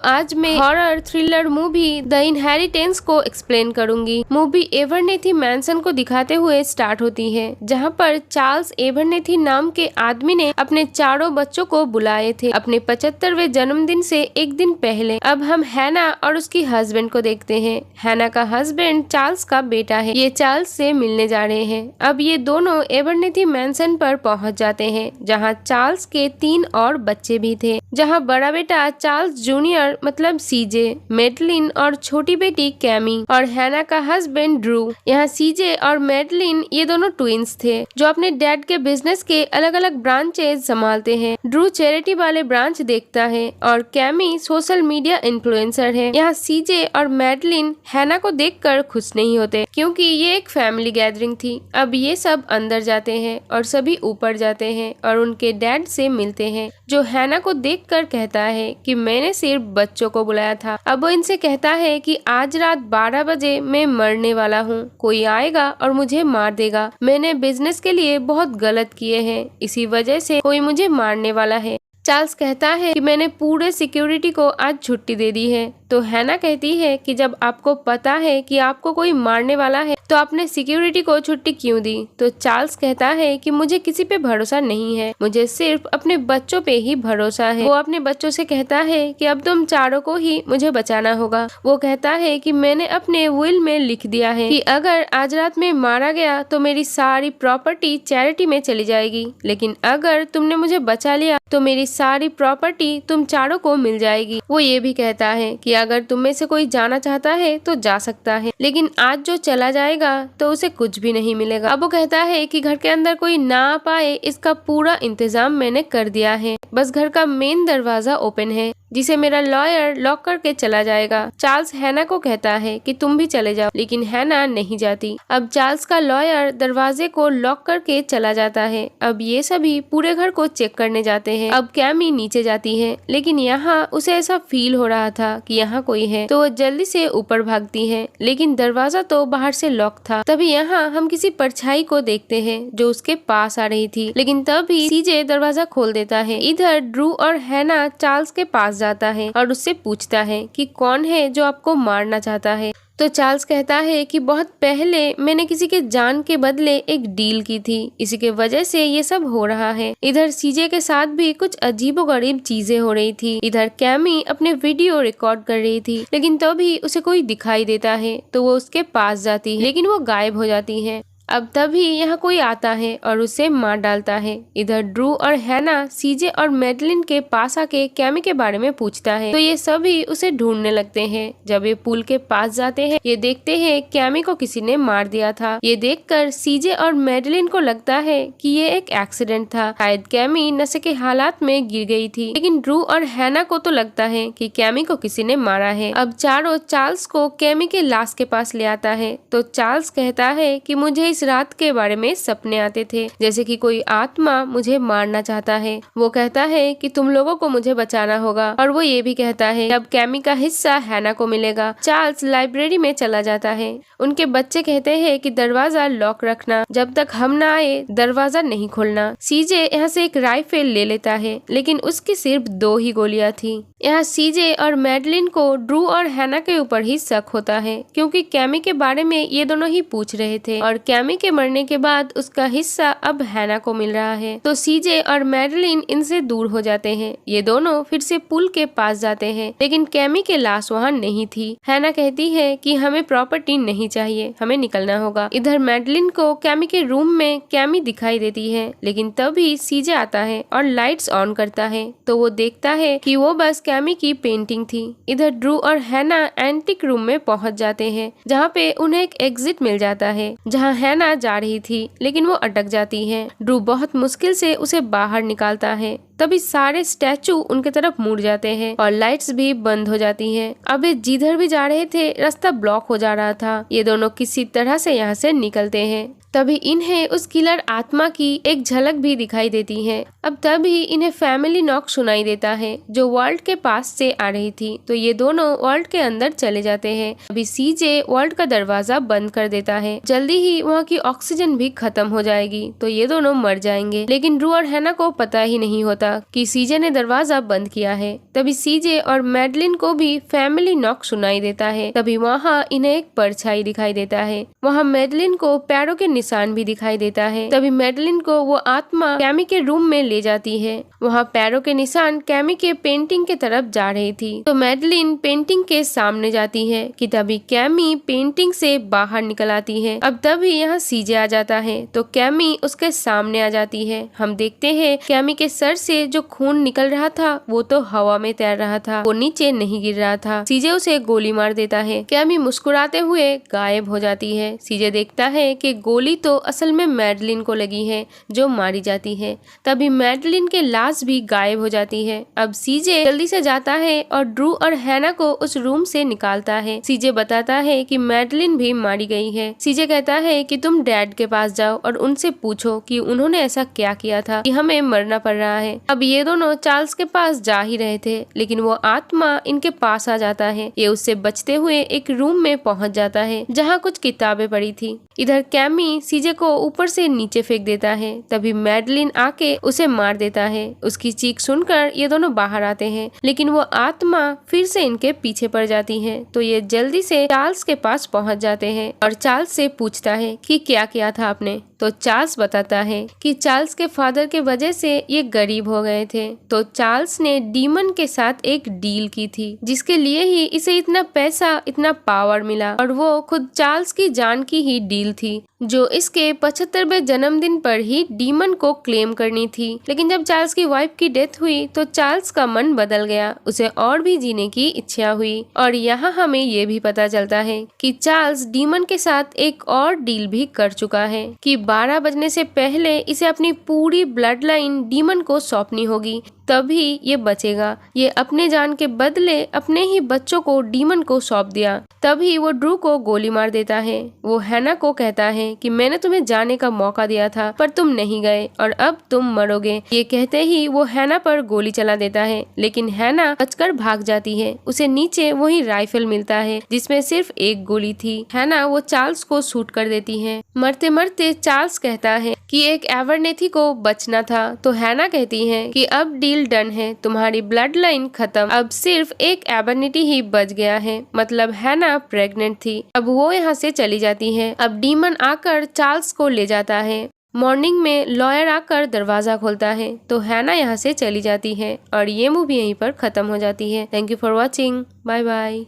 आज मैं horror thriller movie the inheritance को एक्सप्लेन करूंगी। मूवी एबरनेथी मैंसन को दिखाते हुए स्टार्ट होती है, जहां पर चार्ल्स एबरनेथी नाम के आदमी ने अपने चारों बच्चों को बुलाए थे अपने 75वें जन्मदिन से एक दिन पहले। अब हम हैना और उसकी हस्बैंड को देखते हैं। हैना का हस्बैंड चार्ल्स का बेटा है। ये चार्ल्स से मिलने जा रहे हैं। अब ये दोनों एबरनेथी मैंसन पर पहुंच जाते हैं, जहां चार्ल्स के 3 और बच्चे भी थे, जहां बड़ा बेटा चार्ल्स जूनियर मतलब सीजे, मेडलिन और छोटी बेटी कैमी और हैना का हस्बैंड ड्रू। यहाँ सीजे और मेडलिन ये दोनों ट्विंस थे जो अपने डैड के बिजनेस के अलग अलग ब्रांचेज संभालते हैं। ड्रू चैरिटी वाले ब्रांच देखता है और कैमी सोशल मीडिया इन्फ्लुएंसर है। यहाँ सीजे और मेडलिन हैना को देखकर खुश नहीं होते क्योंकि ये एक फैमिली गैदरिंग थी। अब ये सब अंदर जाते हैं और सभी ऊपर जाते हैं और उनके डैड से मिलते हैं, जो हैना को देखकर कहता है कि मैंने सिर्फ बच्चों को बुलाया था। अब वो इनसे कहता है कि आज रात 12 बजे मैं मरने वाला हूँ, कोई आएगा और मुझे मार देगा। मैंने बिजनेस के लिए बहुत गलत किए हैं, इसी वजह से कोई मुझे मारने वाला है। चार्ल्स कहता है कि मैंने पूरे सिक्योरिटी को आज छुट्टी दे दी है। तो हैना कहती है कि जब आपको पता है कि आपको कोई मारने वाला है तो आपने सिक्योरिटी को छुट्टी क्यों दी? तो चार्ल्स कहता है कि मुझे किसी पे भरोसा नहीं है, मुझे सिर्फ अपने बच्चों पे ही भरोसा है। वो अपने बच्चों से कहता है कि अब तुम चारों को ही मुझे बचाना होगा। वो कहता है कि मैंने अपने विल में लिख दिया है कि अगर आज रात में मारा गया तो मेरी सारी प्रॉपर्टी चैरिटी में चली जाएगी, लेकिन अगर तुमने मुझे बचा लिया तो मेरी सारी प्रॉपर्टी तुम चारों को मिल जाएगी। वो ये भी कहता है कि अगर तुम में से कोई जाना चाहता है तो जा सकता है, लेकिन आज जो चला जाएगा तो उसे कुछ भी नहीं मिलेगा। अब वो कहता है कि घर के अंदर कोई ना आ पाए इसका पूरा इंतजाम मैंने कर दिया है, बस घर का मेन दरवाजा ओपन है जिसे मेरा लॉयर लॉक करके चला जाएगा। चार्ल्स हैना को कहता है कि तुम भी चले जाओ, लेकिन हैना नहीं जाती। अब चार्ल्स का लॉयर दरवाजे को लॉक करके चला जाता है। अब ये सभी पूरे घर को चेक करने जाते हैं। अब कैमी नीचे जाती है, लेकिन यहाँ उसे ऐसा फील हो रहा था कि यहाँ कोई है, तो वो जल्दी से ऊपर भागती है, लेकिन दरवाजा तो बाहर से लॉक था। तभी यहाँ हम किसी परछाई को देखते हैं जो उसके पास आ रही थी, लेकिन तभी सीजे दरवाजा खोल देता है। इधर ड्रू और हैना चार्ल्स के पास जाता है और उससे पूछता है कि कौन है जो आपको मारना चाहता है। तो चार्ल्स कहता है कि बहुत पहले मैंने किसी के जान के बदले एक डील की थी, इसी के वजह से ये सब हो रहा है। इधर सीजे के साथ भी कुछ अजीबोगरीब चीजें हो रही थी। इधर कैमी अपने वीडियो रिकॉर्ड कर रही थी, लेकिन तभी उसे कोई दिखाई देता है तो वो उसके पास जाती है, लेकिन वो गायब हो जाती है। अब तभी यहाँ कोई आता है और उसे मार डालता है। इधर ड्रू और हैना सीजे और मेडलिन के पास आके कैमी के बारे में पूछता है, तो ये सभी उसे ढूंढने लगते हैं। जब ये पुल के पास जाते हैं, ये देखते हैं कैमी को किसी ने मार दिया था। ये देखकर सीजे और मेडलिन को लगता है कि ये एक एक्सीडेंट था, शायद कैमी नशे के हालात में गिर गई थी, लेकिन ड्रू और हैना को तो लगता है कि कैमी को किसी ने मारा है। अब चारों चार्ल्स को कैमी के लाश के पास ले आता है। तो चार्ल्स कहता है कि मुझे इस रात के बारे में सपने आते थे, जैसे कि कोई आत्मा मुझे मारना चाहता है। वो कहता है कि तुम लोगों को मुझे बचाना होगा, और वो ये भी कहता है कि अब कैमी का हिस्सा हैना को मिलेगा। चार्ल्स लाइब्रेरी में चला जाता है। उनके बच्चे कहते हैं कि दरवाजा लॉक रखना, जब तक हम ना आए दरवाजा नहीं खोलना। सीजे यहाँ से एक राइफल ले लेता है, लेकिन उसकी सिर्फ 2 ही गोलियां थी। यहाँ सीजे और मेडलिन को ड्रू और हैना के ऊपर ही शक होता है, क्योंकि कैमी के बारे में ये दोनों ही पूछ रहे थे, और कैमी के मरने के बाद उसका हिस्सा अब हैना को मिल रहा है। तो सीजे और मेडलिन इनसे दूर हो जाते हैं। ये दोनों फिर से पुल के पास जाते हैं, लेकिन कैमी के लाश वहाँ नहीं थी। हैना कहती है कि हमें प्रॉपर्टी नहीं चाहिए, हमें निकलना होगा। इधर मेडलिन को कैमी के रूम में कैमी दिखाई देती है, लेकिन तभी सीजे आता है और लाइट्स ऑन करता है, तो वो देखता है कि वो बस कैमी की पेंटिंग थी। इधर ड्रू और हैना एंटिक रूम में पहुंच जाते हैं, जहाँ पे उन्हें एक एग्जिट मिल जाता है, जहाँ हैना जा रही थी, लेकिन वो अटक जाती है। ड्रू बहुत मुश्किल से उसे बाहर निकालता है। तभी सारे स्टैचू उनके तरफ मुड़ जाते हैं और लाइट्स भी बंद हो जाती हैं। अब ये जिधर भी जा रहे थे रास्ता ब्लॉक हो जा रहा था। ये दोनों किसी तरह से यहाँ से निकलते हैं। तभी इन्हें उस किलर आत्मा की एक झलक भी दिखाई देती है। अब तभी इन्हें फैमिली नॉक सुनाई देता है, जो वर्ल्ड के पास से आ रही थी। तो ये दोनों वर्ल्ड के अंदर चले जाते हैं। अभी सीजे वर्ल्ड का दरवाजा बंद कर देता है। जल्दी ही वहाँ की ऑक्सीजन भी खत्म हो जाएगी, तो ये दोनों मर जाएंगे। लेकिन ड्रू और हैना को पता ही नहीं होता दिया कि सीजे ने दरवाजा बंद किया है। तभी सीजे और मैडलिन को भी फैमिली नॉक सुनाई देता है। तभी वहाँ इन्हें एक परछाई दिखाई देता है। वहाँ मैडलिन को पैरों के निशान भी दिखाई देता है। तभी मैडलिन को वो आत्मा कैमी के रूम में ले जाती है। वहाँ पैरों के निशान कैमी के पेंटिंग के तरफ जा रही थी, तो मैडलिन पेंटिंग के सामने जाती है कि तभी कैमी पेंटिंग से बाहर निकल आती है। अब तभी यहाँ सीजे आ जाता है, तो कैमी उसके सामने आ जाती है। हम देखते हैं कैमी के सर से जो खून निकल रहा था वो तो हवा में तैर रहा था, वो नीचे नहीं गिर रहा था। सीजे उसे गोली मार देता है। कैमी मुस्कुराते हुए गायब हो जाती है। सीजे देखता है कि गोली तो असल में मैडलिन को लगी है जो मारी जाती है। तभी मैडलिन के लाश भी गायब हो जाती है। अब सीजे जल्दी से जाता है और ड्रू और हैना को उस रूम से निकालता है। सीजे बताता है कि मैडलिन भी मारी गई है। सीजे कहता है कि तुम डैड के पास जाओ और उनसे पूछो कि उन्होंने ऐसा क्या किया था कि हमें मरना पड़ रहा है। अब ये दोनों चार्ल्स के पास जा ही रहे थे, लेकिन वो आत्मा इनके पास आ जाता है। ये उससे बचते हुए एक रूम में पहुंच जाता है जहाँ कुछ किताबें पड़ी थी। इधर कैमी सीजे को ऊपर से नीचे फेंक देता है। तभी मैडलिन आके उसे मार देता है। उसकी चीख सुनकर ये दोनों बाहर आते हैं, लेकिन वो आत्मा फिर से इनके पीछे पड़ जाती है। तो ये जल्दी से चार्ल्स के पास पहुंच जाते हैं और चार्ल्स से पूछता है कि क्या किया था आपने। तो चार्ल्स बताता है कि चार्ल्स के फादर के वजह से ये गरीब हो गए थे, तो चार्ल्स ने डीमन के साथ एक डील की थी जिसके लिए ही इसे इतना पैसा, इतना पावर मिला, और वो खुद चार्ल्स की जान की ही डील थी जो इसके 75वें जन्मदिन पर ही डीमन को क्लेम करनी थी। लेकिन जब चार्ल्स की वाइफ की डेथ हुई तो चार्ल्स का मन बदल गया, उसे और भी जीने की इच्छा हुई। और यहाँ हमें ये भी पता चलता है कि चार्ल्स डीमन के साथ एक और डील भी कर चुका है कि 12 बजने से पहले इसे अपनी पूरी ब्लड लाइन डीमन को सौंपनी होगी, तभी ये बचेगा। ये अपने जान के बदले अपने ही बच्चों को डीमन को सौंप दिया। तभी वो ड्रू को गोली मार देता है। वो हैना को कहता है कि मैंने तुम्हें जाने का मौका दिया था पर तुम नहीं गए और अब तुम मरोगे। ये कहते ही वो हैना पर गोली चला देता है, लेकिन हैना बचकर भाग जाती है। उसे नीचे वही राइफल मिलता है जिसमें सिर्फ एक गोली थी। हैना वो चार्ल्स को शूट कर देती है। मरते मरते चार्ल्स कहता है कि एक एवर्नेथी को बचना था, तो हैना कहती है कि अब डील डन है, तुम्हारी ब्लड लाइन खत्म, अब सिर्फ एक एबर्निटी ही बच गया है। मतलब हैना प्रेग्नेंट थी। अब वो यहाँ से चली जाती है। अब डीमन आकर चार्ल्स को ले जाता है। मॉर्निंग में लॉयर आकर दरवाजा खोलता है, तो हैना यहाँ से चली जाती है और ये मूवी यहीं पर खत्म हो जाती है। Thank you for watching. Bye bye.